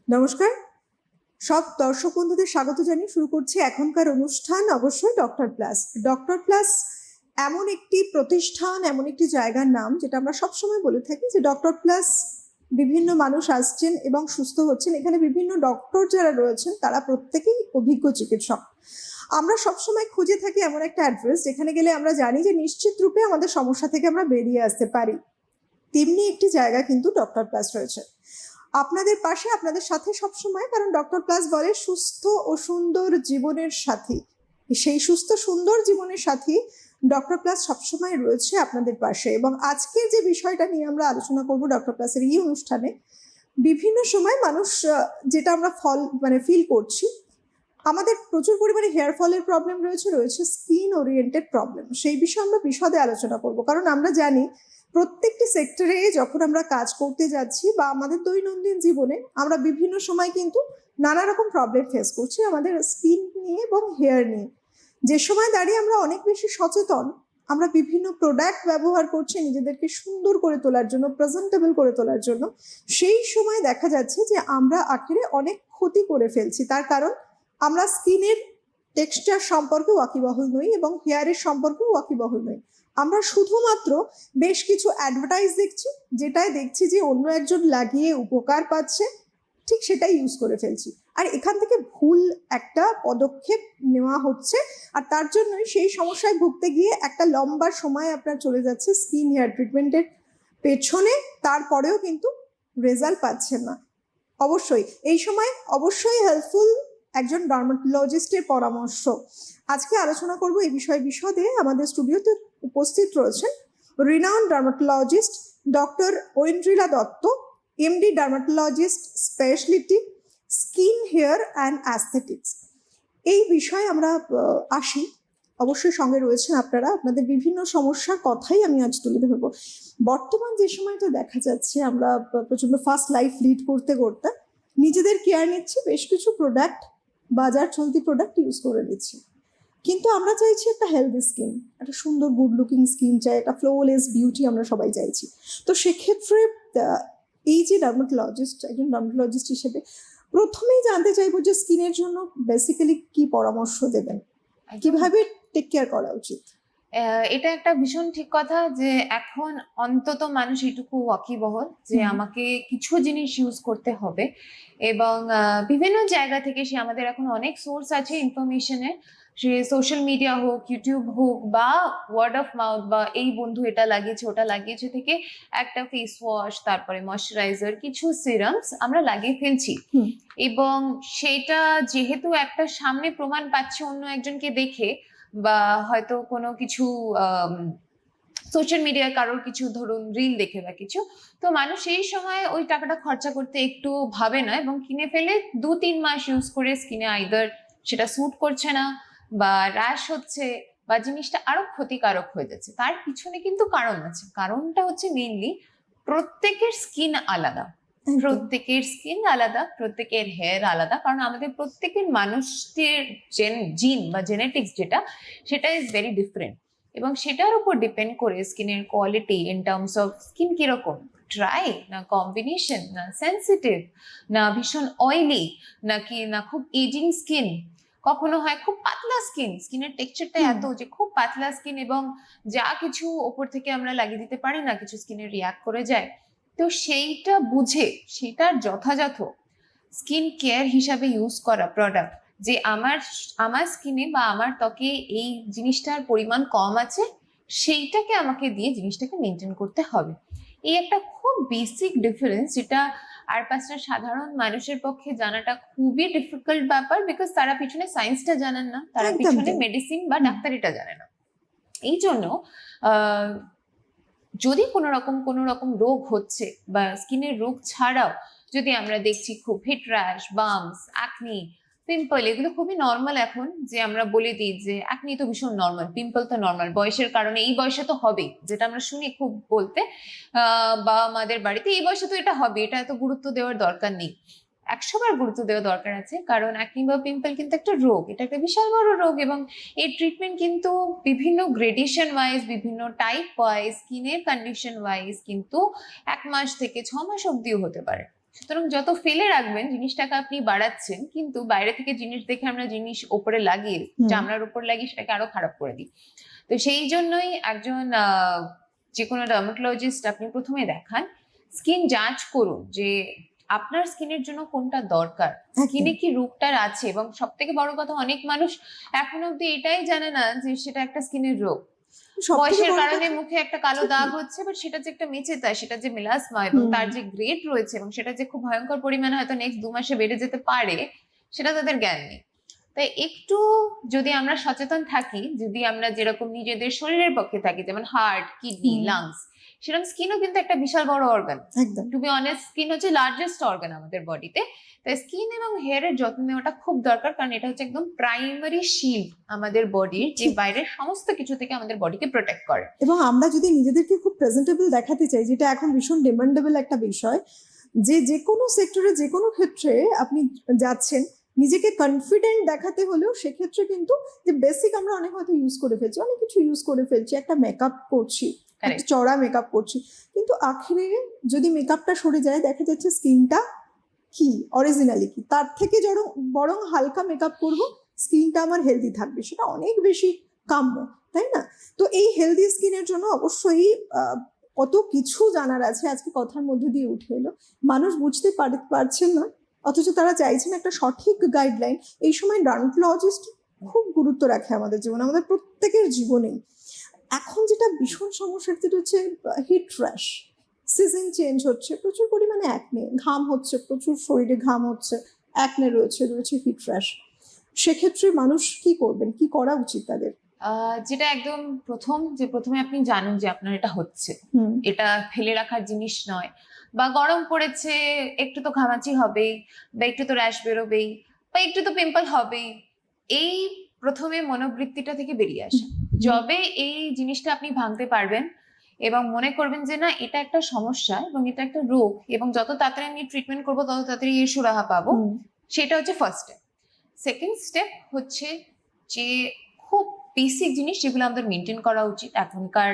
নমস্কার, সব দর্শক বন্ধুদের স্বাগত জানিয়ে শুরু করছি এখনকার অনুষ্ঠান। অবশ্যই ডক্টর প্লাস। ডক্টর প্লাস এমন একটি প্রতিষ্ঠান, এমন একটি জায়গার নাম যেটা আমরা সবসময় বলে থাকি যে ডক্টর প্লাস বিভিন্ন মানুষ আসছেন এবং সুস্থ হচ্ছেন। এখানে বিভিন্ন ডক্টর যারা রয়েছেন তারা প্রত্যেকেই অভিজ্ঞ চিকিৎসক। আমরা সবসময় খুঁজে থাকি এমন একটা অ্যাড্রেস যেখানে গেলে আমরা জানি যে নিশ্চিত রূপে আমাদের সমস্যা থেকে আমরা বেরিয়ে আসতে পারি। তেমনি একটি জায়গা কিন্তু ডক্টর প্লাস রয়েছে আপনাদের পাশে, আপনাদের সাথে সবসময়। কারণ ডক্টর প্লাস বলে সুস্থ ও সুন্দর জীবনের সাথী। সেই সুস্থ সুন্দর জীবনের সাথী ডক্টর প্লাস সবসময় রয়েছে আপনাদের পাশে। এবং আজকের যে বিষয়টা নিয়ে আমরা আলোচনা করব ডক্টর প্লাসের এই অনুষ্ঠানে, বিভিন্ন সময় মানুষ যেটা আমরা ফিল করছি, আমাদের প্রচুর পরিমাণে হেয়ার ফলের প্রবলেম রয়েছে স্কিন ওরিয়েন্টেড প্রবলেম। সেই বিষয়ে আমরা বিশদে আলোচনা করব। কারণ আমরা জানি প্রত্যেকটি সেক্টরে যখন আমরা কাজ করতে যাচ্ছি বা আমাদের দৈনন্দিন জীবনে আমরা বিভিন্ন সময় কিন্তু নানা রকম প্রবলেম ফেস করছি আমাদের স্কিন নিয়ে এবং হেয়ার নিয়ে। যে সময় দাঁড়িয়ে আমরা অনেক বেশি সচেতন, আমরা বিভিন্ন প্রোডাক্ট ব্যবহার করছি নিজেদেরকে সুন্দর করে তোলার জন্য, প্রেজেন্টেবল করে তোলার জন্য, সেই সময় দেখা যাচ্ছে যে আমরা আখেরে অনেক ক্ষতি করে ফেলছি। তার কারণ আমরা স্কিনের টেক্সচার সম্পর্কে ওয়াকিবহাল নই এবং হেয়ারের সম্পর্কেও ওয়াকিবহাল নই। আমরা শুধুমাত্র বেশ কিছু অ্যাডভার্টাইজ দেখছি, যেটাই দেখছি যে অন্য একজন লাগিয়ে উপকার পাচ্ছে, ঠিক সেটাই ইউজ করে ফেলছি। আর এখান থেকে ভুল একটা পদক্ষেপ নেওয়া হচ্ছে, আর তার জন্যই সেই সমস্যায় ভুগতে গিয়ে একটা লম্বা সময় আপনার চলে যাচ্ছে স্কিন হেয়ার ট্রিটমেন্টের পেছনে, তারপরেও কিন্তু রেজাল্ট পাচ্ছেন না। অবশ্যই এই সময় অবশ্যই হেল্পফুল একজন ডার্মাটোলজিস্টের পরামর্শ। আজকে আলোচনা করব এই বিষয়ে বিশদে। আমাদের স্টুডিওতে উপস্থিত রয়েছেন renowned dermatologist doctor Aindrila Dutta, MD dermatologist, speciality skin, hair and aesthetics. এই বিষয়ে আমরা আসি। অবশ্যই সঙ্গে রয়েছেন আপনারা, আপনাদের বিভিন্ন সমস্যার কথাই আমি আজ তুলে ধরবো। বর্তমান যে সময়টা দেখা যাচ্ছে, আমরা প্রচন্ড ফাস্ট লাইফ লিড করতে করতে নিজেদের কেয়ার নিচ্ছি, বেশ কিছু প্রোডাক্ট, বাজার চলতি প্রোডাক্ট ইউজ করে নিচ্ছি। কিন্তু আমরা চাইছি একটা হেলদি স্কিন, একটা সুন্দর গুড লুকিং স্কিন চাই, একটা ফ্লোলেস বিউটি আমরা সবাই চাইছি। তো সেক্ষেত্রে এই যে একজন ডার্মাটোলজিস্ট হিসেবে প্রথমেই জানতে চাইবো যে স্কিনের জন্য বেসিক্যালি কি পরামর্শ দেবেন, কিভাবে টেক কেয়ার করা উচিত? এটা একটা ভীষণ ঠিক কথা যে এখন অন্তত মানুষ এটুকু ওয়াকিবহল যে আমাকে কিছু জিনিস ইউজ করতে হবে, এবং বিভিন্ন জায়গা থেকে সে আমাদের এখন অনেক সোর্স আছে ইনফরমেশনের, সে সোশ্যাল মিডিয়া হোক, ইউটিউব হোক, বা ওয়ার্ড অফ মাউথ, বা এই বন্ধু এটা লাগিয়েছে ওটা লাগিয়েছে থেকে একটা ফেস ওয়াশ, তারপরে ময়শ্চারাইজার, কিছু সিরামস আমরা লাগিয়ে ফেলছি। এবং সেটা যেহেতু একটা সামনে প্রমাণ পাচ্ছে অন্য একজনকে দেখে, বা হয়তো কোনো কিছু সোশ্যাল মিডিয়ায় কারোর কিছু ধরুন রিল দেখে বা কিছু, তো মানুষ এই সময় ওই টাকাটা খরচা করতে একটু ভাবে না এবং কিনে ফেলে 2-3 মাস ইউজ করে স্কিনে আইদার সেটা স্যুট করছে না, বা র্যাশ হচ্ছে, বা জিনিসটা আরো ক্ষতিকারক হয়ে যাচ্ছে। তার পিছনে কিন্তু কারণ আছে। কারণটা হচ্ছে মেইনলি প্রত্যেকের স্কিন আলাদা, প্রত্যেকের স্কিন আলাদা, প্রত্যেকের হেয়ার আলাদা। কারণ আমাদের প্রত্যেকের মানুষের জিন বা জেনেটিক্স যেটা, সেটা ইজ ভেরি ডিফারেন্ট, এবং সেটার উপর ডিপেন্ড করে স্কিনের quality in terms of skin কিরকম, ড্রাই না কম্বিনেশন, না সেন্সিটিভ, না ভীষণ অয়েলি, নাকি না খুব এজিং স্কিন, কখনো হয় খুব পাতলা স্কিন, স্কিনের টেক্সচারটা এত যে খুব পাতলা স্কিন এবং যা কিছু ওপর থেকে আমরা লাগিয়ে দিতে পারি না, কিছু স্কিনে রিয়াক্ট করে যায়। তো সেইটা বুঝে সেটার যথাযথ স্কিন কেয়ার হিসাবে ইউজ করা প্রোডাক্ট, যে আমার স্কিনে বা আমার ত্বকে এই জিনিসটার পরিমাণ কম আছে, সেইটাকে আমাকে দিয়ে জিনিসটাকে মেনটেন করতে হবে। এই একটা খুব বেসিক ডিফারেন্স, যেটা আর পাঁচটা সাধারণ মানুষের পক্ষে জানাটা খুবই ডিফিকাল্ট ব্যাপার, বিকজ তারা পিছনে সায়েন্সটা জানেন না, তারা পিছনে মেডিসিন বা ডাক্তারিটা জানে না। এই জন্য যদি কোনো রকম রোগ হচ্ছে, বা স্কিনের রোগ ছাড়াও যদি আমরা দেখছি খুব heat rash, bumps, acne, pimple, এগুলো খুবই নর্মাল এখন। যে আমরা বলে দিই যে অ্যাকনি তো ভীষণ নর্মাল, পিম্পল তো নর্মাল, বয়সের কারণে এই বয়সে তো হবে, যেটা আমরা শুনি খুব বলতে বা আমাদের বাড়িতে, এই বয়সে তো এটা হবে, এটা এত গুরুত্ব দেওয়ার দরকার নেই। 100 বার গুরুত্ব দেওয়া দরকার আছে, কারণ অ্যাকনি বা পিম্পল কিন্তু একটা রোগ, এটা একটা বিশাল বড় রোগ, এবং এর ট্রিটমেন্ট কিন্তু বিভিন্ন গ্রেডেশন ওয়াইজ, বিভিন্ন টাইপ ওয়াইজ, স্কিনের কন্ডিশন ওয়াইজ কিন্তু 1 মাস থেকে 6 মাস অব্দিও হতে পারে। সুতরাং যত ফেলে রাখবেন জিনিসটাকে আপনি বাড়াচ্ছেন, কিন্তু বাইরে থেকে জিনিস দেখে আমরা জিনিস ওপরে লাগিয়ে, চামড়ার উপর লাগিয়ে সেটাকে আরো খারাপ করে দিই। তো সেই জন্যই একজন যে কোনো ডার্মাটোলজিস্ট আপনি প্রথমে দেখান, স্কিন যাঞ্চ করুন যে আপনার স্কিনের জন্য কোনটা দরকার, স্কিনে কি রোগটার আছে। এবং সব থেকে বড় কথা, অনেক মানুষ এখনো অব্দি এটাই জানে না যে সেটা একটা স্কিনের রোগ। বয়সের কারণে মুখে একটা কালো দাগ হচ্ছে, বাট সেটা যে একটা মেচেতা, সেটা যে মেলাসমা এবং তার যে গ্রেড রয়েছে এবং সেটা যে খুব ভয়ঙ্কর পরিমাণে হয়তো নেক্সট 2 মাসে বেড়ে যেতে পারে, সেটা তাদের জ্ঞান নেই। তাই একটু যদি আমরা সচেতন থাকি, যদি আমরা যেরকম নিজেদের শরীরের পক্ষে থাকি, যেমন হার্ট, কিডনি, লাংস, সেরকম স্কিনও কিন্তু একটা বিশাল বড় organ. To be honest, skin হচ্ছে লার্জেস্ট অর্গান আমাদের বডিতে। তাই স্কিন এবং হেয়ারের যত্ন নেওয়াটা খুব দরকার, কারণ এটা হচ্ছে একদম প্রাইমারি শিল্ড আমাদের বডির, যে বাইরের সমস্ত কিছু থেকে আমাদের বডিকে প্রোটেক্ট করে। এবং আমরা যদি নিজেদেরকে খুব প্রেজেন্টেবল দেখাতে চাই, যেটা এখন ভীষণ ডিমান্ডেবল একটা বিষয়, যে কোনো সেক্টরে যে কোনো ক্ষেত্রে আপনি যাচ্ছেন, নিজেকে কনফিডেন্ট দেখাতে হলেও সেক্ষেত্রে কিন্তু যে বেসিক আমরা অনেক হয়তো ইউজ করে ফেলছি, অনেক কিছু ইউজ করে ফেলছি, একটা মেকআপ করছি, একটা চড়া মেকআপ করছি, কিন্তু আখেরে যদি মেকআপটা সরে যায় দেখা যাচ্ছে স্কিনটা কি অরিজিনালি কি, তার থেকে বরং হালকা মেকআপ করব, স্কিনটা আমার হেলদি থাকবে, সেটা অনেক বেশি কাম্য, তাই না? তো এই হেলদি স্কিনের জন্য অবশ্যই কত কিছু জানার আছে, আজকে কথার মধ্যে দিয়ে উঠে এলো। মানুষ বুঝতে পারছেন না, অথচ তারা চাইছেন একটা সঠিক গাইডলাইন। এই সময় ডার্মাটোলজিস্ট খুব গুরুত্ব রাখে আমাদের জীবনে, আমাদের প্রত্যেকের জীবনেই। এখন যেটা ভীষণ সমস্যা, যেটা হচ্ছে হিট র্যাশ, সিজন চেঞ্জ হচ্ছে, প্রচুর পরিমাণে অ্যাকনে, ঘাম হচ্ছে, প্রচুর শরীরে ঘাম হচ্ছে, অ্যাকনে রয়েছে হিট র্যাশ। সেক্ষেত্রে মানুষ কি করবেন, কি করা উচিত তাদের? যেটা একদম প্রথমে আপনি জানুন যে আপনার এটা হচ্ছে, এটা ফেলে রাখার জিনিস নয়। বা গরম পড়েছে, একটু তো ঘামাচি হবেই, বা একটু তো র্যাশ বেরোবেই, বা একটু তো পিম্পল হবেই। এই প্রথমে মনোবৃত্তিটা থেকে বেরিয়ে আসে। যবে এই জিনিসটা আপনি ভাঙতে পারবেন এবং মনে করবেন যে না, এটা একটা সমস্যা এবং এটা একটা রোগ, এবং যত তাড়াতাড়ি আমি ট্রিটমেন্ট করবো তত তাড়াতাড়ি এর সুরাহা পাবো, সেটা হচ্ছে ফার্স্ট স্টেপ। সেকেন্ড স্টেপ হচ্ছে যে খুব বেসিক জিনিস যেগুলো আমাদের মেনটেন করা উচিত। এখনকার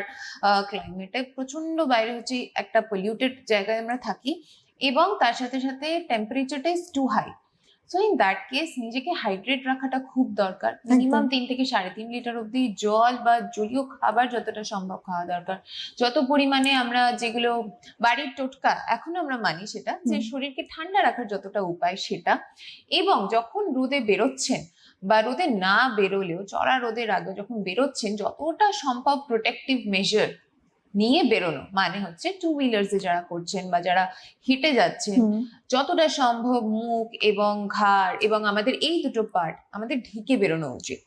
ক্লাইমেটে প্রচন্ড বাইরে হচ্ছে একটা পলিউটেড জায়গায় আমরা থাকি, এবং তার সাথে সাথে টেম্পারেচারটা is too high. So in that case নিজেকে হাইড্রেট রাখাটা খুব দরকার। মিনিমাম 3 থেকে 3.5 লিটার অব্দি জল বা জলীয় খাবার যতটা সম্ভব খাওয়া দরকার। যত পরিমাণে আমরা যেগুলো বাড়ির টোটকা এখন আমরা মানি, সেটা যে শরীরকে ঠান্ডা রাখার যতটা উপায় সেটা। এবং যখন রোদে বেরোচ্ছেন বা রোদে না বেরোলেও চড়া রোদের আগে যখন বেরোচ্ছেন, যতটা সম্ভব প্রোটেক্টিভ মেজার নিয়ে বেরোনো। মানে হচ্ছে 2 হুইলার্সে যারা করছেন বা যারা হেঁটে যাচ্ছেন, যতটা সম্ভব মুখ এবং ঘাড় এবং আমাদের এই দুটো পার্ট আমাদের ঢেকে বেরোনো উচিত।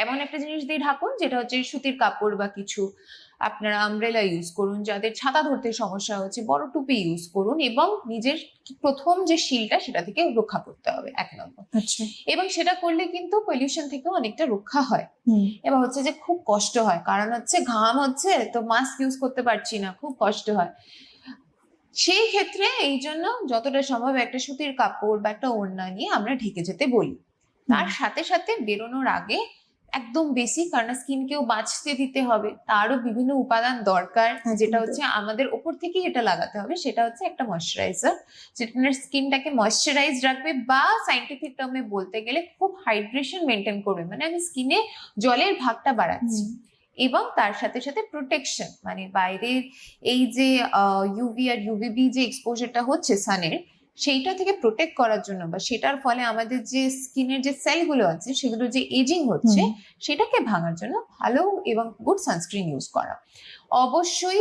এমন একটা জিনিস দিয়ে ঢাকুন যেটা হচ্ছে সুতির কাপড় বা কিছু। আপনারা আমব্রেলা ইউজ করুন, যাদের ছাতা ধরতে সমস্যা হচ্ছে বড় টুপি ইউজ করুন, এবং নিজের প্রথম যে শিলটা সেটা থেকে রক্ষা করতে হবে 1 নম্বর। এবং সেটা করলে কিন্তু পলিউশন থেকে অনেকটা রক্ষা হয়। এবার হচ্ছে যে খুব কষ্ট হয়, কারণ হচ্ছে ঘাম হচ্ছে তো মাস্ক ইউজ করতে পারছি না, খুব কষ্ট হয়। সেই ক্ষেত্রে এই জন্য যতটা সম্ভব একটা সুতির কাপড় বা একটা ওড়না নিয়ে আমরা ঢেকে যেতে বলি। তার সাথে সাথে বেরোনোর আগে একদম বেসিক, কারণ স্কিনকেও বাঁচতে দিতে হবে, তারও বিভিন্ন উপাদান দরকার, যেটা হচ্ছে আমাদের ওপর থেকেই এটা লাগাতে হবে। সেটা হচ্ছে একটা ময়শ্চারাইজার, যেটা স্কিনটাকে ময়শ্চারাইজ রাখবে, বা সাইন্টিফিক টার্মে বলতে গেলে খুব হাইড্রেশন মেনটেন করবে। মানে আমি স্কিনে জলের ভাগটা বাড়াচ্ছি, এবং তার সাথে সাথে প্রোটেকশন, মানে বাইরের এই যে ইউভি আর ইউভিবি যে এক্সপোজারটা হচ্ছে সানের, সেইটা থেকে প্রোটেক্ট করার জন্য, বা সেটার ফলে আমাদের যে স্কিনের যে সেলগুলো আছে সেগুলো যে এজিং হচ্ছে সেটাকে ভাঙার জন্য ভালো এবং গুড সানস্ক্রিন ইউজ করা। অবশ্যই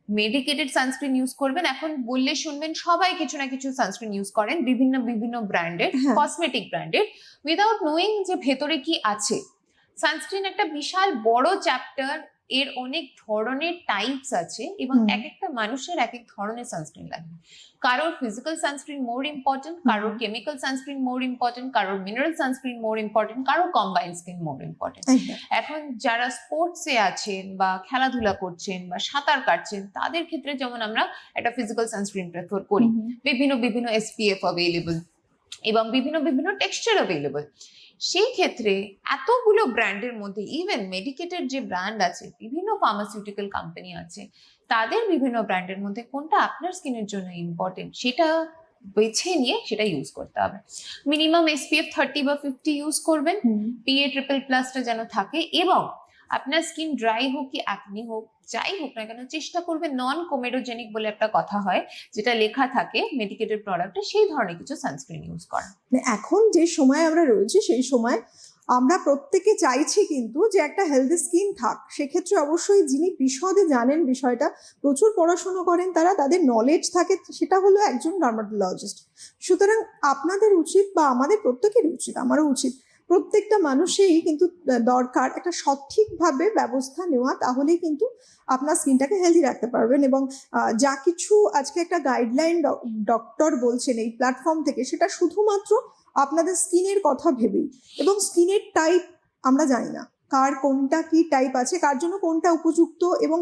মেডিকেটেড সানস্ক্রিন ইউজ করবেন। এখন বললে শুনবেন, সবাই কিছু না কিছু সানস্ক্রিন ইউজ করেন, বিভিন্ন বিভিন্ন ব্র্যান্ডের, কসমেটিক ব্র্যান্ডের, উইদাউট নোয়িং যে ভেতরে কি আছে। সানস্ক্রিন একটা বিশাল বড় চ্যাপ্টার, এর অনেক ধরনের টাইপস আছে, এবং এক একটা মানুষের এক এক ধরনের সানস্ক্রিন লাগে। কারোর ফিজিক্যাল সানস্ক্রিন মোর ইম্পর্টেন্ট, কারোর কেমিক্যাল সানস্ক্রিন মোর ইম্পর্টেন্ট, কারোর মিনারেল সানস্ক্রিন মোর ইম্পর্টেন্ট, কারোর কম্বাইন স্কিন মোর ইম্পর্টেন্ট। এখন যারা স্পোর্টসে আছেন বা খেলাধুলা করছেন বা সাঁতার কাটছেন, তাদের ক্ষেত্রে যেমন আমরা একটা ফিজিক্যাল সানস্ক্রিন প্রেফার করি, বিভিন্ন বিভিন্ন SPF অ্যাভেলেবল এবং বিভিন্ন বিভিন্ন টেক্সচার অ্যাভেলেবল। সেই ক্ষেত্রে এতগুলো ব্র্যান্ডের মধ্যে ইভেন মেডিকেটেড যে ব্র্যান্ড আছে, বিভিন্ন ফার্মাসিউটিক্যাল কোম্পানি আছে, তাদের বিভিন্ন ব্র্যান্ডের মধ্যে কোনটা আপনার স্কিনের জন্য ইম্পর্টেন্ট সেটা বেছে নিয়ে সেটা ইউজ করতে হবে। মিনিমাম SPF 30 বা 50 ইউজ করবেন, PA++টা যেন থাকে, এবং আপনার স্কিন ড্রাই হোক কি অ্যাকনি হোক, যাই হোক না কেন, চেষ্টা করবে নন কোমেডোজেনিক বলে একটা কথা হয়, যেটা লেখা থাকে মেডিকেটেড প্রোডাক্টে, সেই ধরনের কিছু সানস্ক্রিন ইউজ করা। এখন যে সময় আমরা রয়েছি সেই সময় আমরা প্রত্যেকে চাইছি কিন্তু যে একটা হেলদি স্কিন থাক। সেক্ষেত্রে অবশ্যই যিনি বিশদে জানেন বিষয়টা, প্রচুর পড়াশোনা করেন, তাদের নলেজ থাকে, সেটা হলো একজন ডার্মাটোলজিস্ট। সুতরাং আপনাদের উচিত, বা আমাদের প্রত্যেকেরই উচিত, আমারও উচিত, প্রত্যেকটা মানুষেরই কিন্তু দরকার একটা সঠিকভাবে ব্যবস্থা নেওয়া। তাহলেই কিন্তু আপনার স্কিনটাকে হেলদি রাখতে পারবেন। এবং যা কিছু আজকে একটা গাইডলাইন ডক্টর বলছেন এই প্ল্যাটফর্ম থেকে, সেটা শুধুমাত্র আপনাদের স্কিনের কথা ভেবেই। এবং স্কিনের টাইপ আমরা জানি না, কার কোনটা কি টাইপ আছে, কার জন্য কোনটা উপযুক্ত, এবং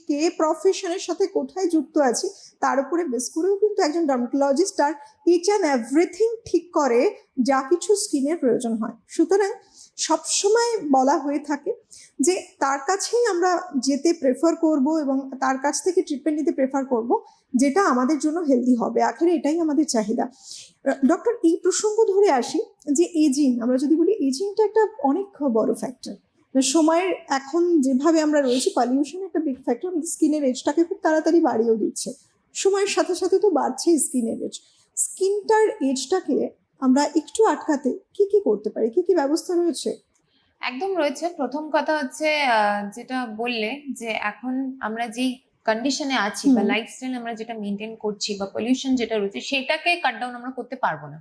কে প্রফেশনের সাথে কোথায় যুক্ত আছে, তার উপরে বেস করেও কিন্তু একজন ডার্মাটোলজিস্ট তার ইচ অ্যান্ড এভরিথিং ঠিক করে যা কিছু স্কিনের প্রয়োজন হয়। সুতরাং সবসময় বলা হয়ে থাকে যে তার কাছেই আমরা যেতে প্রেফার করব এবং তার কাছ থেকে ট্রিটমেন্ট নিতে প্রেফার করব, যেটা আমাদের জন্য হেলদি হবে। আখেরে এটাই আমাদের চাহিদা। ডক্টর, এই প্রসঙ্গ ধরে আসি যে এজিং, আমরা যদি বলি এজিংটা একটা অনেক বড় ফ্যাক্টর সময়ের। এখন যেভাবে আমরা রয়েছি, পলিউশন একটা বিগ ফ্যাক্টর, আমাদের স্কিনের এজটাকে খুব তাড়াতাড়ি বাড়িয়েও দিচ্ছে। সময়ের সাথে সাথে তো বাড়ছে স্কিনের এজ। স্কিনটার এজটাকে আমরা একটু আটকাতে কি কি করতে পারি, কি কি ব্যবস্থা রয়েছে? একদম রয়েছে। প্রথম কথা হচ্ছে যেটা বললে যে এখন আমরা যেই কন্ডিশনে আছি বা লাইফস্টাইল আমরা যেটা মেনটেন করছি বা পলিউশন যেটা রয়েছে, সেটাকে কাট ডাউন আমরা করতে পারবো না।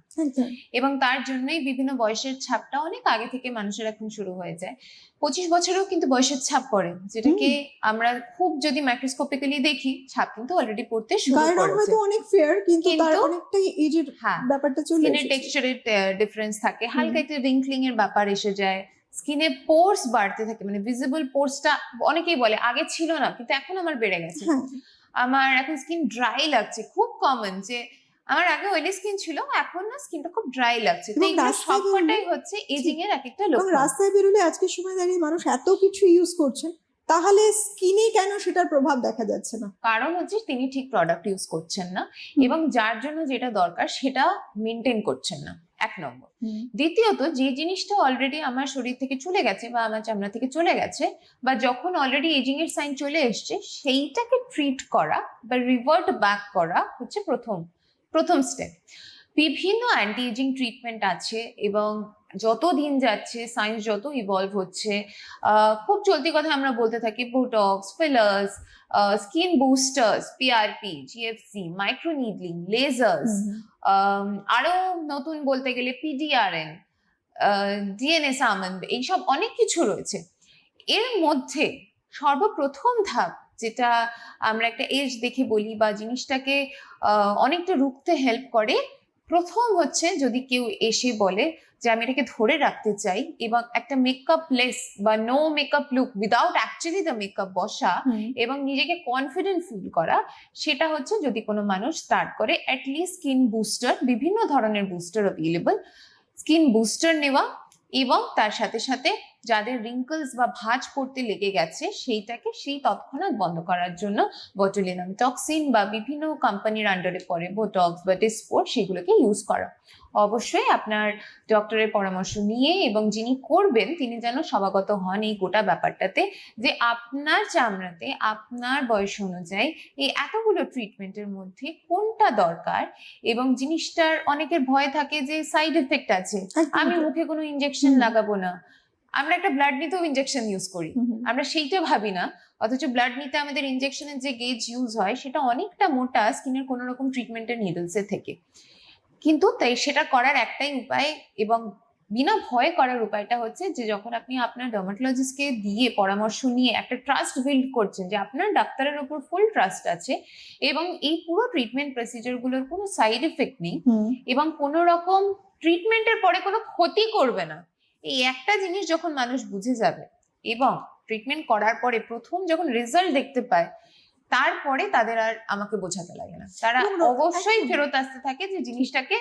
এবং তার জন্যই বিভিন্ন বয়সের ছাপটা অনেক আগে থেকে মানুষের এখন শুরু হয়ে যায়। 25 বছরেও কিন্তু বয়সের ছাপ পড়ে, যেটাকে আমরা খুব যদি মাইক্রোস্কোপিক্যালি দেখি, ছাপ কিন্তু অলরেডি পড়তে শুরু করেছে। হয়তো অনেক ফেয়ার, কিন্তু তার অনেকটাই এজের ব্যাপারটা চলে আসে। স্কিনের টেক্সচারের ডিফারেন্স থাকে, হালকা একটা রিঙ্কলিং এর ব্যাপার এসে যায়, স্কিনে পোর্স বাড়তে থাকে, মানে ভিজিবল পোর্সটা অনেকেই বলে আগে ছিল না, কিন্তু এখন আমার বেড়ে গেছে। আমার এখন স্কিন ড্রাই লাগছে, খুব কমন যে আমার আগে অয়েলি স্কিন ছিল, এখন না স্কিনটা খুব ড্রাই লাগছে। তো এগুলো সবকটাই হচ্ছে এজিং এর এক একটা লক্ষণ। রাস্তায় বেরোলে আজকের সময় দাঁড়িয়ে মানুষ এত কিছু ইউজ করছেন, তাহলে স্কিনে কেন সেটার প্রভাব দেখা যাচ্ছে না? কারণ হচ্ছে তিনি ঠিক প্রোডাক্ট ইউজ করছেন না, এবং যার জন্য যেটা দরকার সেটা মেনটেন করছেন না, এক নম্বর। দ্বিতীয়ত, যে জিনিসটা অলরেডি আমার শরীর থেকে চলে গেছে বা আমার চামড়া থেকে চলে গেছে, বা যখন অলরেডি এজিং এর সাইন চলে এসছে, সেইটাকে ট্রিট করা বা রিভার্ট ব্যাক করা হচ্ছে প্রথম স্টেপ। বিভিন্ন অ্যান্টি এজিং ট্রিটমেন্ট আছে, এবং যত দিন যাচ্ছে, সায়েন্স যত ইভলভ হচ্ছে, খুব চলতি কথা আমরা বলতে থাকি botox, fillers, skin boosters, PRP, GFC, microneedling, lasers, আরো নতুন বলতে গেলে PDRN, DNA সামন্দ, এইসব অনেক কিছু রয়েছে। এর মধ্যে সর্বপ্রথম ধাপ, যেটা আমরা একটা এজ দেখে বলি বা জিনিসটাকে অনেকটা রুখতে হেল্প করে, প্রথম হচ্ছে যদি কেউ এসে বলে যে আমি এটাকে ধরে রাখতে চাই, এবং একটা মেকআপ লেস বা no makeup look without actually the makeup বসা, এবং নিজেকে কনফিডেন্ট ফিল করা, সেটা হচ্ছে যদি কোনো মানুষ স্টার্ট করে অ্যাটলিস্ট স্কিন বুস্টার, বিভিন্ন ধরনের বুস্টার অ্যাভেলেবল, স্কিন বুস্টার নেওয়া, এবং তার সাথে সাথে যাদের রিঙ্কলস বা ভাঁজ পড়তে লেগে গেছে সেই তৎক্ষণাৎ বন্ধ করার জন্য বটুলিনাম টক্সিন বা বিভিন্ন কোম্পানির আন্ডারে পড়ে বোটক্স বা ডিসপোর্ট, সেগুলোকে ইউজ করা। অবশ্যই আপনার ডক্টরের পরামর্শ নিয়ে, এবং যিনি করবেন তিনি যেন সমাগত হন এই গোটা ব্যাপারটাতে, যে আপনার চামড়াতে আপনার বয়স অনুযায়ী এই এতগুলো ট্রিটমেন্টের মধ্যে কোনটা দরকার। এবং জিনিসটার অনেকের ভয় থাকে যে সাইড এফেক্ট আছে, আমি মুখে কোনো ইনজেকশন লাগাবো না, আমরা একটা ব্লাড নিতেও ইনজেকশন ইউজ করি, আমরা সেইটা ভাবি না। অথচ ব্লাড নিতে আমাদের ইনজেকশনের যে গেজ ইউজ হয় সেটা অনেকটা মোটা স্কিনের কোনো রকম ট্রিটমেন্টের নিডলস এর থেকে। কিন্তু তাই সেটা করার একটাই উপায়, এবং বিনা ভয় করার উপায়টা হচ্ছে যে যখন আপনি আপনার ডার্মাটোলজিস্টকে দিয়ে পরামর্শ নিয়ে একটা ট্রাস্ট বিল্ড করছেন, যে আপনার ডাক্তারের উপর ফুল ট্রাস্ট আছে, এবং এই পুরো ট্রিটমেন্ট প্রসিজার গুলোর কোনো সাইড এফেক্ট নেই, এবং কোনো রকম ট্রিটমেন্টের পরে কোনো ক্ষতি করবে না, এই একটা জিনিস যখন মানুষ বুঝে যাবে, এবং ট্রিটমেন্ট করার পরে প্রথম যখন রেজাল্ট দেখতে পায়, তারপরে তাদের আর আমাকে বোঝাতে লাগে না, তারা অবশ্যই ফেরত আসতে থাকে যে জিনিসটাকে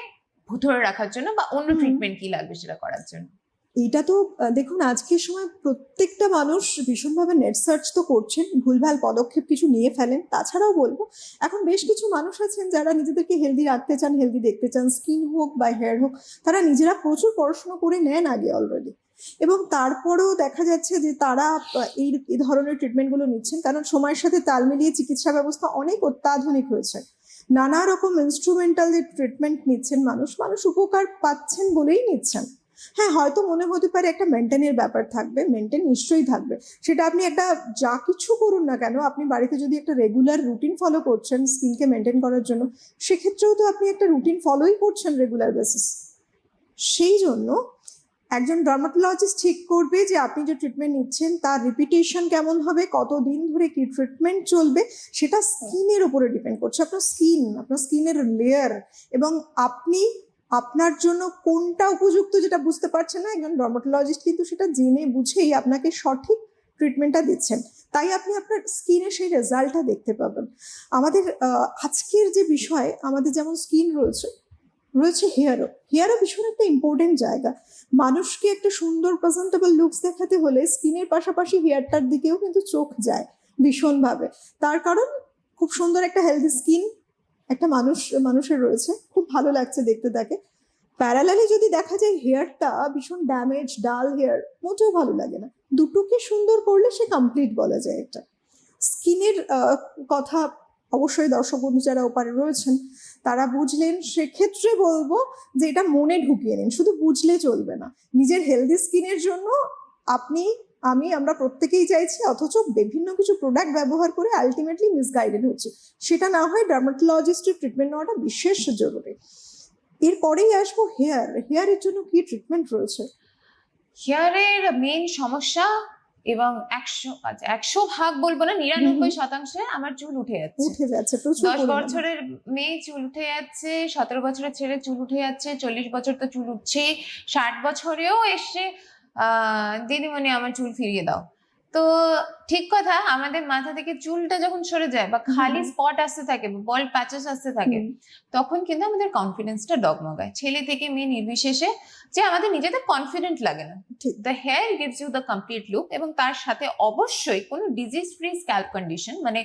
ধরে রাখার জন্য বা অন্য ট্রিটমেন্ট কি লাগবে সেটা করার জন্য। এইটা তো দেখুন আজকের সময় প্রত্যেকটা মানুষ ভীষণভাবে নেট সার্চ তো করছেন, ভুলভাল পদক্ষেপ কিছু নিয়ে ফেলেন। তাছাড়াও বলবো এখন বেশ কিছু মানুষ আছেন যারা নিজেদেরকে হেলদি রাখতে চান, হেলদি দেখতে চান, স্কিন হোক বা হেয়ার হোক, তারা নিজেরা প্রচুর পড়াশোনা করে নেন আগে অলরেডি, এবং তারপরেও দেখা যাচ্ছে যে তারা এই ধরনের ট্রিটমেন্টগুলো নিচ্ছেন, কারণ সময়ের সাথে তাল মিলিয়ে চিকিৎসা ব্যবস্থা অনেক অত্যাধুনিক হয়েছে। নানা রকম ইনস্ট্রুমেন্টাল যে ট্রিটমেন্ট নিচ্ছেন মানুষ, মানুষ উপকার পাচ্ছেন বলেই নিচ্ছেন। হ্যাঁ, হয়তো মনে হতে পারে একটা মেনটেনের ব্যাপার থাকবে, মেনটেন নিশ্চয়ই থাকবে। সেটা আপনি একটা যা কিছু করুন না কেন, আপনি বাড়িতে যদি একটা রেগুলার রুটিন ফলো করছেন স্কিনকে মেনটেন করার জন্য, সেক্ষেত্রেও তো আপনি একটা রুটিন ফলোই করছেন রেগুলার বেসিস। সেই জন্য একজন ডার্মাটোলজিস্ট ঠিক করবে যে আপনি যে ট্রিটমেন্ট নিচ্ছেন তার রিপিটেশন কেমন হবে, কতদিন ধরে কি ট্রিটমেন্ট চলবে, সেটা স্কিনের উপরে ডিপেন্ড করছে। আপনার স্কিনের লেয়ার, এবং আপনি আপনার জন্য কোনটা উপযুক্ত যেটা বুঝতে পারছেন না, একজন ডার্মাটোলজিস্ট কিন্তু সেটা জেনে বুঝেই আপনাকে সঠিক ট্রিটমেন্টটা দিচ্ছেন। তাই আপনি আপনার স্কিনে সেই রেজাল্টটা দেখতে পাবেন। আমাদের আজকের যে বিষয়, আমাদের যেমন স্কিন রয়েছে হেয়ারও ভীষণ একটা ইম্পর্টেন্ট জায়গা। মানুষকে একটা সুন্দর প্রেজেন্টেবল লুকস দেখাতে হলে স্কিনের পাশাপাশি হেয়ারটার দিকেও কিন্তু চোখ যায় ভীষণভাবে। তার কারণ খুব সুন্দর একটা হেলদি স্কিন একটা মানুষের রয়েছে, খুব ভালো লাগছে দেখতে তাকে। প্যারালালি যদি দেখা যায় হেয়ারটা ভীষণ ড্যামেজ, ডাল হেয়ার, মোটেও ভালো লাগে না। দুটোকে সুন্দর করলে সে কমপ্লিট বলা যায় একটা স্কিনের কথা। অবশ্যই দর্শক বন্ধু যারা ওপারে রয়েছেন তারা বুঝলেন, সেক্ষেত্রে বলবো যে এটা মনে ঢুকিয়ে নিন, শুধু বুঝলে চলবে না। নিজের হেলদি স্কিনের জন্য আপনি, আমরা প্রত্যেকেই চাইছি, অথচ বিভিন্ন কিছু প্রোডাক্ট ব্যবহার করে আলটিমেটলি মিসগাইডেড হচ্ছে। সেটা না হয় ডার্মাটোলজিস্টের ট্রিটমেন্ট নেওয়াটা বিশেষ জরুরি। এরপরেই আসবো হেয়ারের জন্য কি ট্রিটমেন্ট রয়েছে। হেয়ারের মেইন সমস্যা, এবং 100% বলবো না, 99% আমার চুল উঠে যাচ্ছে। প্রচুর 10 পরিমাণে। বছরের মেয়ে চুল উঠে যাচ্ছে, 17 বছরের ছেলে চুল উঠে যাচ্ছে, 40 বছর তো চুল উঠছে, 60 বছরেও এসে দিদিমণি আমার চুল ফিরিয়ে দাও। তো ঠিক কথা, আমাদের মাথা থেকে চুলটা যখন সরে যায় বা খালি স্পট আসতে থাকে, বল প্যাচেস আসতে থাকে, তখন কিন্তু আমাদের কনফিডেন্সটা ডগমগায়, ছেলে থেকে মেয়ে নির্বিশেষে, যে আমাদের নিজেদের কনফিডেন্ট লাগে না। ঠিক। The hair gives you the complete look, এবং তার সাথে অবশ্যই কোনো ডিজিজ ফ্রি স্ক্যাল্প কন্ডিশন, মানে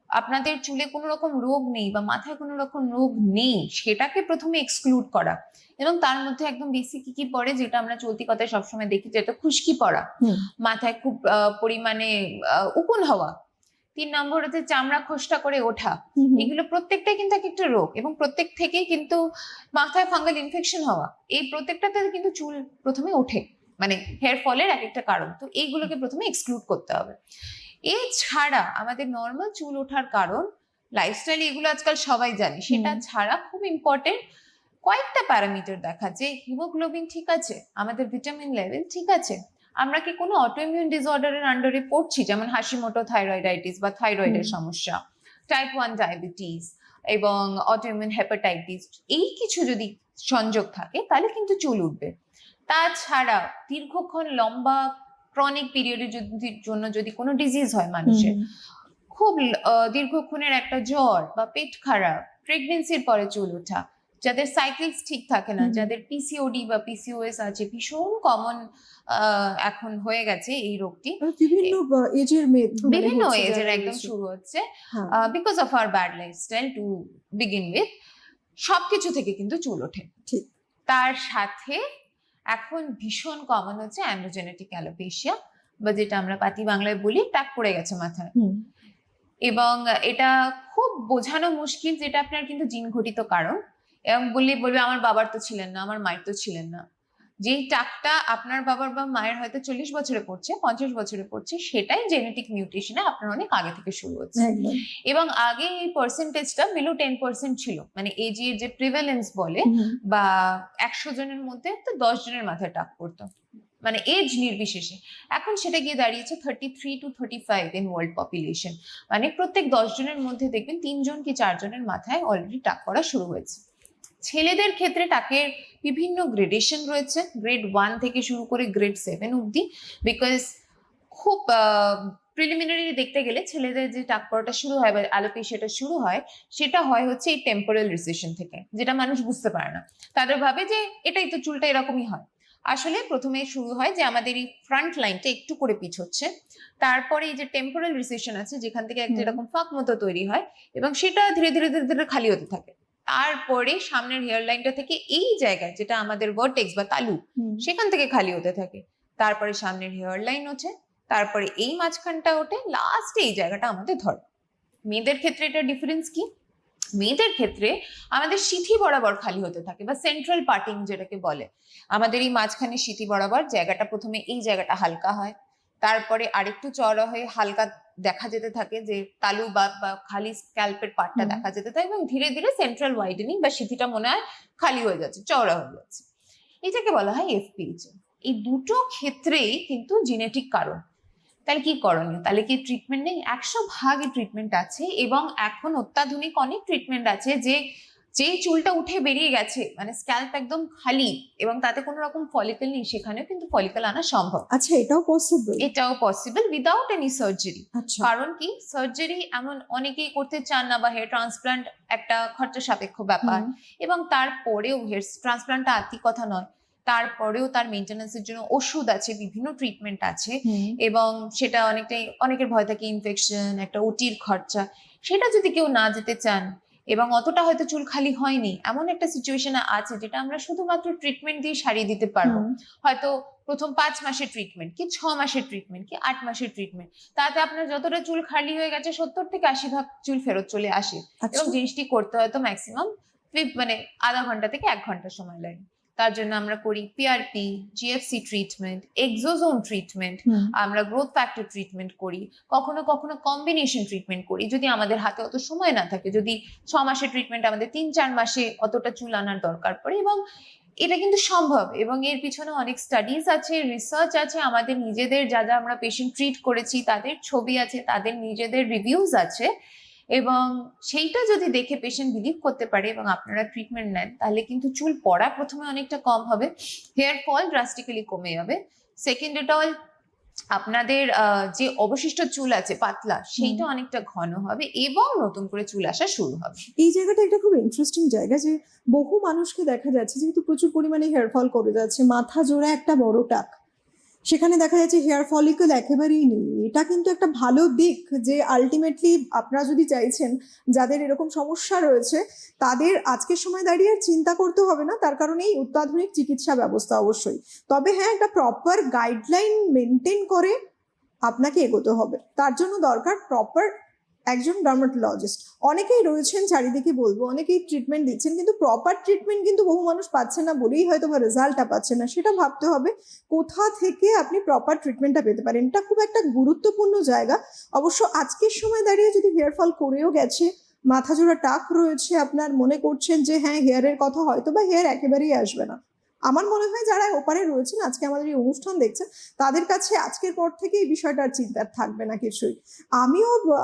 আপনাদের চুলে কোনো রকম রোগ নেই বা মাথায় কোনো রকম রোগ নেই, সেটাকে প্রথমে এক্সক্লুড করা। এবং তার মধ্যে একদম বেসিক কি পড়ে, যেটা আমরা চলতি কথায় সবসময় দেখি, যেটা খুশকি পড়া, মাথায় খুব পরিমাণে উকুন হওয়া, 3 নম্বর হচ্ছে চামড়া খোসটা করে ওঠা। এগুলো প্রত্যেকটাই কিন্তু এক একটা রোগ, এবং প্রত্যেক থেকেই কিন্তু মাথায় ফাঙ্গাল ইনফেকশন হওয়া, এই প্রত্যেকটাতে কিন্তু চুল প্রথমে ওঠে, মানে হেয়ার ফলের এক একটা কারণ। তো এইগুলোকে প্রথমে এক্সক্লুড করতে হবে। এছাড়া আমাদের নর্মাল চুল ওঠার কারণ লাইফস্টাইল, এগুলো আজকাল সবাই জানি। সেটা ছাড়া খুব ইম্পর্টেন্ট কয়েকটা প্যারামিটার দেখা, যে হিমোগ্লোবিন ঠিক আছে, আমাদের ভিটামিন লেভেল ঠিক আছে, আমরা কি কোনো অটোইমিউন ডিসঅর্ডারের আন্ডারে পড়ছি, যেমন হাসিমোটো থাইরয়েডাইটিস বা থাইরয়েডের সমস্যা, টাইপ 1 ডায়াবেটিস এবং অটোইমিউন হেপাটাইটিস, এই কিছু যদি সংযোগ থাকে তাহলে কিন্তু চুল উঠবে। তাছাড়া দীর্ঘক্ষণ লম্বা ক্রনিক পিরিয়ডের জন্য যদি কোনো ডিজিজ হয় মানুষের, খুব দীর্ঘক্ষণের একটা জ্বর বা পেট খারাপ, প্রেগনেন্সির পরে চুল ওঠা, যাদের সাইকেলস ঠিক থাকে না, যাদের পিসিওডি বা পিসিওএস আছে, ভীষণ কমন এখন হয়ে গেছে এই রোগটি, বিভিন্ন এজের একদম শুরু হচ্ছে, because of our bad lifestyle to begin with, সবকিছু থেকে কিন্তু চুল ওঠে। তার সাথে এখন ভীষণ কমন হচ্ছে অ্যান্ড্রোজেনেটিক অ্যালোপেশিয়া, বা যেটা আমরা পাতি বাংলায় বলি টাক পড়ে গেছে মাথায়। এবং এটা খুব বোঝানো মুশকিল, যেটা আপনার কিন্তু জিন ঘটিত কারণ, এবং বলবে আমার বাবার তো ছিলেন না, আমার মায়ের তো ছিলেন না। যেই টাকটা আপনার বাবার বা মায়ের হয়তো 40 বছরে পড়ছে, 50 বছরে পড়ছে, সেটাই জেনেটিক মিউটেশনে আপনার অনেক আগে থেকে শুরু হচ্ছে। এবং আগে এই পার্সেন্টেজটা বিলো 10% ছিল, মানে এজ এর যে প্রিভ্যালেন্স বলে, বা 100 জনের মধ্যে তো 10 জনের মাথায় টাক পড়তো, মানে এজ নির্বিশেষে। এখন সেটা গিয়ে দাঁড়িয়েছে 33 to 35 ইন ওয়ার্ল্ড পপুলেশন, মানে প্রত্যেক 10 জনের মধ্যে দেখবেন 3 জন কি 4 জনের মাথায় অলরেডি টাক পড়া শুরু হয়েছে। ছেলেদের ক্ষেত্রে টাকের বিভিন্ন গ্রেডেশন রয়েছে, গ্রেড 1 থেকে শুরু করে গ্রেড 7 অব্দি, বিকজ খুব প্রিলিমিনারি দেখতে গেলে ছেলেদের যে টাক পড়াটা শুরু হয় বা অ্যালোপেশিয়াটা শুরু হয়, সেটা হয় হচ্ছে এই টেম্পোরাল রিসেশন থেকে, যেটা মানুষ বুঝতে পারে না। তাদের ভাবে যে এটাই তো চুলটা এরকমই হয়। আসলে প্রথমে শুরু হয় যে আমাদের এই ফ্রন্ট লাইনটা একটু করে পিচ হচ্ছে, তারপরে এই যে টেম্পোরাল রিসেশন আছে যেখান থেকে একটা এরকম ফাঁক মতো তৈরি হয় এবং সেটা ধীরে ধীরে ধীরে ধীরে খালি হতে থাকে। তারপরে সামনের হেয়ার লাইনটা থেকে এই জায়গায় যেটা আমাদের ভার্টেক্স বা তালু, সেখান থেকে খালি হতে থাকে। তারপরে সামনের হেয়ার লাইন ওঠে, তারপরে এই মাঝখানটা ওঠে, লাস্টে এই জায়গাটা আমাদের ধরে। মেয়েদের ক্ষেত্রে এটা ডিফারেন্স কি? মেয়েদের ক্ষেত্রে আমাদের সিথি বরাবর খালি হতে থাকে বা সেন্ট্রাল পার্টিং যেটাকে বলে। আমাদের এই মাঝখানে সিথি বরাবর জায়গাটা, প্রথমে এই জায়গাটা হালকা হয়, তারপরে আরেকটু চওড়া হয়ে হালকা দেখা যেতে থাকে, যে তালু বা খালি স্ক্যাল্পের পার্টটা দেখা যেতে থাকে, এবং ধীরে ধীরে সেন্ট্রাল ওয়াইডেনিং বা সিথিটা মনে হয় খালি হয়ে যাচ্ছে, চওড়া হয়ে যাচ্ছে। এটাকে বলা হয় এফপিএইচ। এই দুটো ক্ষেত্রেই কিন্তু জেনেটিক কারণ। তাহলে কি করণীয়? তাহলে কি ট্রিটমেন্ট নেই? 100% ট্রিটমেন্ট আছে, এবং এখন অত্যাধুনিক অনেক ট্রিটমেন্ট আছে যে যেই চুলটা উঠে বেরিয়ে গেছে, মানে স্ক্যাল্প একদম খালি এবং তাতে কোনো রকম ফলিকল নেই, সেখানেও কিন্তু ফলিকল আনা সম্ভব। আচ্ছা, এটাও পসিবল? এটাও পসিবল উইদাউট এনি সার্জারি। আচ্ছা। কারণ কি, সার্জারি এমন অনেকেই করতে চান না, বা হেয়ার ট্রান্সপ্লান্ট একটা খরচা সাপেক্ষ ব্যাপার, এবং তারপরেও হেয়ার ট্রান্সপ্লান্টটা আর্থিক কথা নয়, তারপরেও তার মেনটেন্যান্সের জন্য ওষুধ আছে, বিভিন্ন ট্রিটমেন্ট আছে, এবং সেটা অনেকটাই, অনেকের ভয় থাকে ইনফেকশন, একটা ওটির খরচা। সেটা যদি কেউ না যেতে চান, এবং অতটা হয়তো চুল খালি হয়নি, এমন একটা সিচুয়েশনে আছে যেটা আমরা শুধুমাত্র ট্রিটমেন্ট দিয়ে সারিয়ে দিতে পারবো, হয়তো প্রথম 5 মাসের ট্রিটমেন্ট, কি 6 মাসের ট্রিটমেন্ট, কি 8 মাসের ট্রিটমেন্ট, তাতে আপনার যতটা চুল খালি হয়ে গেছে 70 থেকে 80 ভাগ চুল ফেরত চলে আসে। এবং জিনিসটি করতে হয়তো ম্যাক্সিমাম মানে আধা ঘন্টা থেকে 1 ঘন্টা সময় লাগে। তার জন্য আমরা করি পিআরপি, জিএফসি ট্রিটমেন্ট, এক্সোজোন ট্রিটমেন্ট, আমরা গ্রোথ ফ্যাক্টর ট্রিটমেন্ট করি, কখনো কখনো কম্বিনেশন ট্রিটমেন্ট করি যদি আমাদের হাতে অত সময় না থাকে, যদি 6 মাসের ট্রিটমেন্ট আমাদের 3-4 মাসে অতটা চুল আনার দরকার পড়ে। এবং এটা কিন্তু সম্ভব, এবং এর পিছনে অনেক স্টাডিজ আছে, রিসার্চ আছে, আমাদের নিজেদের যা যা আমরা পেশেন্ট ট্রিট করেছি তাদের ছবি আছে, তাদের নিজেদের রিভিউজ আছে, এবং সেইটা যদি দেখে পেশেন্ট বিলিভ করতে পারে এবং আপনারা ট্রিটমেন্ট নেন, তাহলে কিন্তু চুল পড়া প্রথমে অনেকটা কম হবে, হেয়ার ফল ড্রাস্টিক্যালি কমে যাবে। সেকেন্ড, এটা আপনাদের যে অবশিষ্ট চুল আছে পাতলা, সেইটা অনেকটা ঘন হবে, এবং নতুন করে চুল আসা শুরু হবে। এই জায়গাটা একটা খুব ইন্টারেস্টিং জায়গা, যে বহু মানুষকে দেখা যাচ্ছে যেহেতু প্রচুর পরিমাণে হেয়ার ফল করে যাচ্ছে, মাথা জোড়া একটা বড় টাক, সেখানে দেখা যাচ্ছে হেয়ার ফলিকল একেবারেই নেই। এটা কিন্তু একটা ভালো দিক, যে আলটিমেটলি আপনারা যদি চাইছেন যাদের এরকম সমস্যা রয়েছে তাদের আজকের সময় দাঁড়িয়ে আর চিন্তা করতে হবে না, তার কারণে এই অত্যাধুনিক চিকিৎসা ব্যবস্থা অবশ্যই। তবে হ্যাঁ, একটা প্রপার গাইডলাইন মেনটেন করে আপনাকে এগোতে হবে। তার জন্য দরকার প্রপার একজন ডার্মাটোলজিস্ট। অনেকেই রয়েছেন চারিদিকে, বলবো অনেকেই ট্রিটমেন্ট দিচ্ছেন, কিন্তু প্রপার ট্রিটমেন্ট কিন্তু বহু মানুষ পাচ্ছে না বলেই হয়তো বা রেজাল্টটা পাচ্ছে না। সেটা ভাবতে হবে কোথা থেকে আপনি প্রপার ট্রিটমেন্টটা পেতে পারেন। এটা খুব একটা গুরুত্বপূর্ণ জায়গা। অবশ্য আজকের সময় দাঁড়িয়ে যদি হেয়ার ফল করেও গেছে, মাথা জোড়া টাক রয়েছে, আপনার মনে করছেন যে হ্যাঁ হেয়ারের কথা, হয়তো বা হেয়ার একেবারেই আসবে না, আমার মনে হয় যারা ওপারে রয়েছেন আজকে আমাদের এই অনুষ্ঠান দেখছেন, তাদের কাছে আজকের পর থেকে এই বিষয়টা আর চিন্তার থাকবে না কিছুই।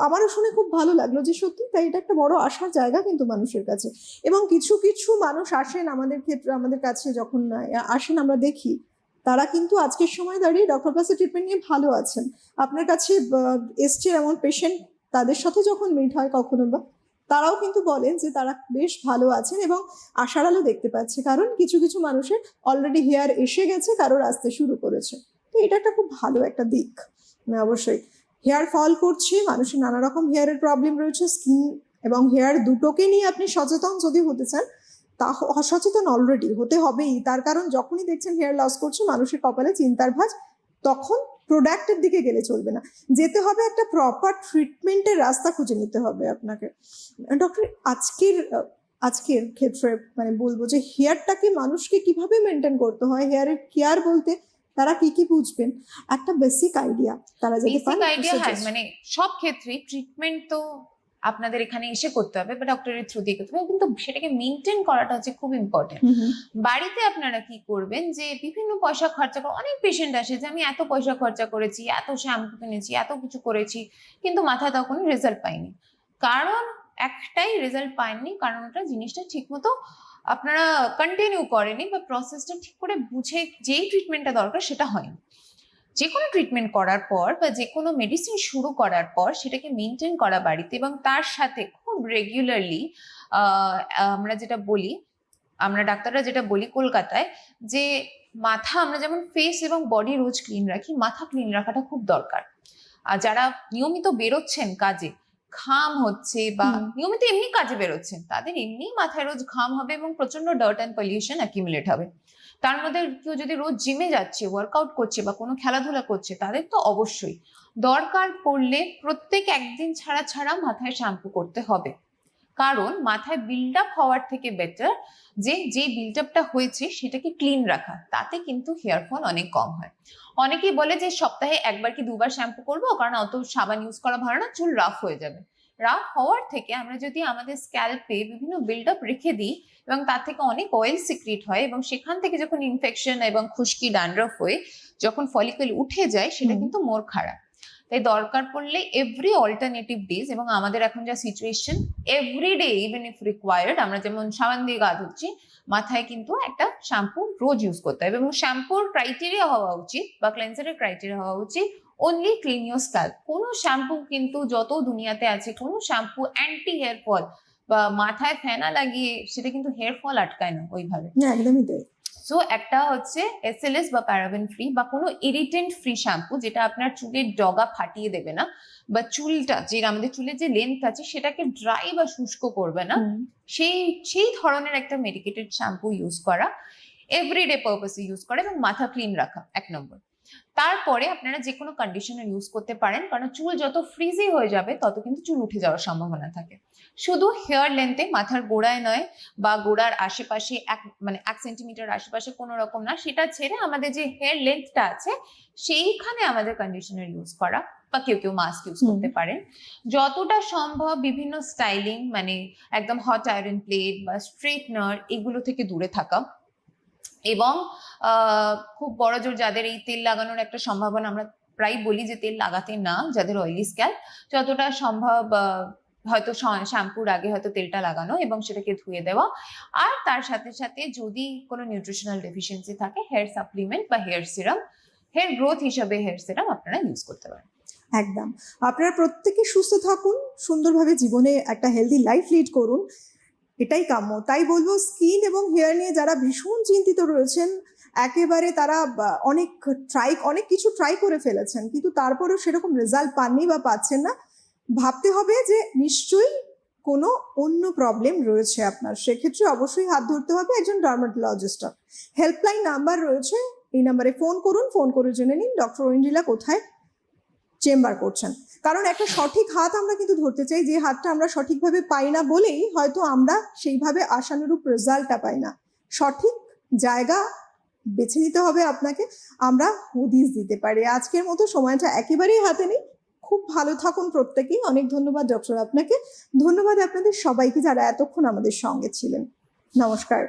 আমারও শুনে খুব ভালো লাগলো যে সত্যি তাই, এটা একটা বড় আশার জায়গা কিন্তু মানুষের কাছে। এবং কিছু কিছু মানুষ আসেন আমাদের ক্ষেত্রে, আমাদের কাছে যখন আসেন আমরা দেখি তারা কিন্তু আজকের সময় দাঁড়িয়ে ডক্টর প্লাসের ট্রিটমেন্ট নিয়ে ভালো আছেন। আপনার কাছে এসছে এমন পেশেন্ট, তাদের সাথে যখন মিট হয় কখনো বা, তারাও কিন্তু বলেন যে তারা বেশ ভালো আছেন এবং আশার আলো দেখতে পাচ্ছে, কারণ কিছু কিছু মানুষের অলরেডি হেয়ার এসে গেছে, কারোর আসতে শুরু করেছে। তো এটা একটা খুব ভালো একটা দিক। অবশ্যই হেয়ার ফল করছে, মানুষের নানা রকম হেয়ারের প্রবলেম রয়েছে, স্কিন এবং হেয়ার দুটোকে নিয়ে আপনি সচেতন যদি হতে চান, তা সচেতন অলরেডি হতে হবেই। তার কারণ যখনই দেখছেন হেয়ার লস করছে, মানুষের কপালে চিন্তার ভাঁজ, তখন প্রোডাক্টের দিকে গেলে চলবে না, যেতে হবে একটা প্রপার ট্রিটমেন্টের রাস্তা খুঁজে নিতে হবে আপনাকে। ডক্টর, আজকের ক্ষেত্রে মানে বলবো যে হেয়ারটাকে মানুষকে কিভাবে মেনটেন করতে হয়, হেয়ারের কেয়ার বলতে তারা কি কি বুঝবেন, একটা বেসিক আইডিয়া তারা যদি পান। বেসিক আইডিয়া, হ্যাঁ, মানে সব ক্ষেত্রে ট্রিটমেন্ট তো আপনাদের এখানে এসে করতে হবে বা ডক্টরের থ্রু দিয়ে করতে হবে, কিন্তু সেটাকে মেনটেন করাটা হচ্ছে খুব ইম্পর্টেন্ট। বাড়িতে আপনারা কি করবেন, যে বিভিন্ন পয়সা খরচা করে, অনেক পেশেন্ট আসে যে আমি এত পয়সা খরচা করেছি, এত শ্যাম্পু কিনেছি, এত কিছু করেছি, কিন্তু মাথায় তখন রেজাল্ট পাইনি। কারণ একটাই, রেজাল্ট পাইনি কারণ ওটা জিনিসটা ঠিক মতো আপনারা কন্টিনিউ করেনি, বা প্রসেসটা ঠিক করে বুঝে যেই ট্রিটমেন্টটা দরকার সেটা হয়নি। যে কোনো ট্রিটমেন্ট করার পর বা যে কোনো মেডিসিন শুরু করার পর সেটাকে মেনটেন করা বাড়িতে, এবং তার সাথে খুব রেগুলারলি আমরা যেটা বলি আমরা ডাক্তাররা যেটা বলি কলকাতায়, যে মাথা আমরা যেমন ফেস এবং বডি রোজ ক্লিন রাখি, মাথা ক্লিন রাখাটা খুব দরকার। আর যারা নিয়মিত বেরোচ্ছেন কাজে, ঘাম হচ্ছে বা হুম। নিয়মিত এমনি কাজে বেরোচ্ছেন, তাদের এমনি মাথায় রোজ ঘাম হবে এবং প্রচন্ড ডার্ট অ্যান্ড পলিউশন অ্যাকিউমুলেট হবে। তার মধ্যে কেউ যদি রোজ জিমে যাচ্ছে, ওয়ার্কআউট করছে বা কোনো খেলাধুলা করছে, তাদের তো অবশ্যই দরকার পড়লে প্রত্যেক একদিন ছাড়া ছাড়া মাথায় শ্যাম্পু করতে হবে। কারণ মাথায় বিল্ড আপ হওয়ার থেকে বেটার যে বিল্ড আপটা হয়েছে সেটাকে ক্লিন রাখা, তাতে কিন্তু হেয়ার ফল অনেক কম হয়। অনেকেই বলে যে সপ্তাহে একবার কি দুবার শ্যাম্পু করবো, কারণ অত সাবান ইউজ করা ভালো না, চুল রাফ হয়ে যাবে। রাফ হওয়ার থেকে আমরা যদি আমাদের স্ক্যাল্পে বিভিন্ন বিল্ড আপ রেখে দিই এবং তার থেকে অনেক অয়েল সিক্রিট হয় এবং সেখান থেকে যখন ইনফেকশন এবং খুশকি ড্যান্ড্রফ হয়ে যখন ফলিকল উঠে যায়, সেটা কিন্তু মোর খারাপ। তাই দরকার পড়লে এভরি অল্টারনেটিভ ডেজ, এবং আমাদের এখন যা situation, every day even if required, আমরা যেমন সাবান দিয়ে গা ধুচ্ছি, মাথায় কিন্তু একটা শ্যাম্পু রোজ ইউজ করতে হবে। এবং শ্যাম্পুর ক্রাইটেরিয়া হওয়া উচিত বা ক্লেন্সারের ক্রাইটেরিয়া হওয়া উচিত অনলি ক্লিন ইউর স্ক্যাল্প। কোনো শ্যাম্পু কিন্তু যত দুনিয়াতে আছে, কোনো শ্যাম্পু অ্যান্টি হেয়ার ফল বা মাথায় ফেনা লাগিয়ে সেটা কিন্তু হেয়ার ফল আটকায় না ওইভাবে। একদমই তাই। সো একটা হচ্ছে এসএলএস বা প্যারাবেন ফ্রি বা কোনো ইরিটেন্ট ফ্রি শ্যাম্পু, যেটা আপনার চুলের ডগা ফাটিয়ে দেবে না বা চুলটা, যে আমাদের চুলের যে লেন্থ আছে সেটাকে ড্রাই বা শুষ্ক করবে না, সেই ধরনের একটা মেডিকেটেড শ্যাম্পু ইউজ করা, এভরিডে পারপাসে ইউজ করা এবং মাথা ক্লিন রাখা 1 নম্বর। তারপরে আপনারা যে কোনো কন্ডিশনার ইউজ করতে পারেন, কারণ চুল যত ফ্রিজি হয়ে যাবে তত কিন্তু চুল উঠে যাওয়ার সম্ভাবনা থাকে। শুধু হেয়ার লেন্থে, মাথার গোড়ায় নয় বা গোড়ার আশেপাশে, 1 সেন্টিমিটার আশেপাশে কোনো রকম না, সেটা ছেড়ে আমাদের যে হেয়ার লেন্থটা আছে সেইখানে আমাদের কন্ডিশনার ইউজ করা, বা কেউ কেউ মাস্ক ইউজ করতে পারেন। যতটা সম্ভব বিভিন্ন স্টাইলিং, মানে একদম হট আয়রন প্লেট বা স্ট্রেটনার, এগুলো থেকে দূরে থাকা। এবং খুব বড় জোর যাদের এই তেল লাগানোর একটা সম্ভাবনা, আমরা প্রায় বলি যে তেল লাগাতে না, যাদের অয়েলি স্ক্যাল্প, যতটা সম্ভব হয়তো শ্যাম্পুর আগে হয়তো তেলটা লাগানো এবং সেটাকে ধুয়ে দেওয়া। আর তার সাথে সাথে যদি কোনো নিউট্রিশনাল ডেফিসিয়েন্সি থাকে, হেয়ার সাপ্লিমেন্ট বা হেয়ার সিরাম, হেয়ার গ্রোথ হিসাবে হেয়ার সিরাম আপনারা ইউজ করতে পারেন। একদম। আপনারা প্রত্যেকে সুস্থ থাকুন, সুন্দরভাবে জীবনে একটা হেলদি লাইফ লিড করুন, এটাই কাম্য। তাই বলবো, স্কিন এবং হেয়ার নিয়ে যারা ভীষণ চিন্তিত রয়েছেন, একেবারে তারা অনেক কিছু ট্রাই করে ফেলেছেন, কিন্তু তারপরেও সেরকম রেজাল্ট পাননি বা পাচ্ছেন না, ভাবতে হবে যে নিশ্চয়ই কোনো অন্য প্রবলেম রয়েছে আপনার। সেক্ষেত্রে অবশ্যই হাত ধরতে হবে একজন ডার্মাটোলজিস্টার। হেল্পলাইন নাম্বার রয়েছে, এই নাম্বারে ফোন করুন, ফোন করে জেনে নিন ডক্টর ঐন্দ্রিলা কোথায় চেম্বার করছেন। কারণ একটা সঠিক হাত আমরা কিন্তু ধরতে চাই, যে হাতটা আমরা সঠিকভাবে পাই না বলেই হয়তো আমরা সেইভাবে আশানুরূপ রেজাল্টটা পাই না। সঠিক জায়গা বেছে নিতে হবে আপনাকে, আমরা হদিস দিতে পারি। আজকের মতো সময়টা একেবারেই হাতে নেই। খুব ভালো থাকুন প্রত্যেকেই। অনেক ধন্যবাদ ডক্টর আপনাকে, ধন্যবাদ আপনাদের সবাইকে যারা এতক্ষণ আমাদের সঙ্গে ছিলেন। নমস্কার।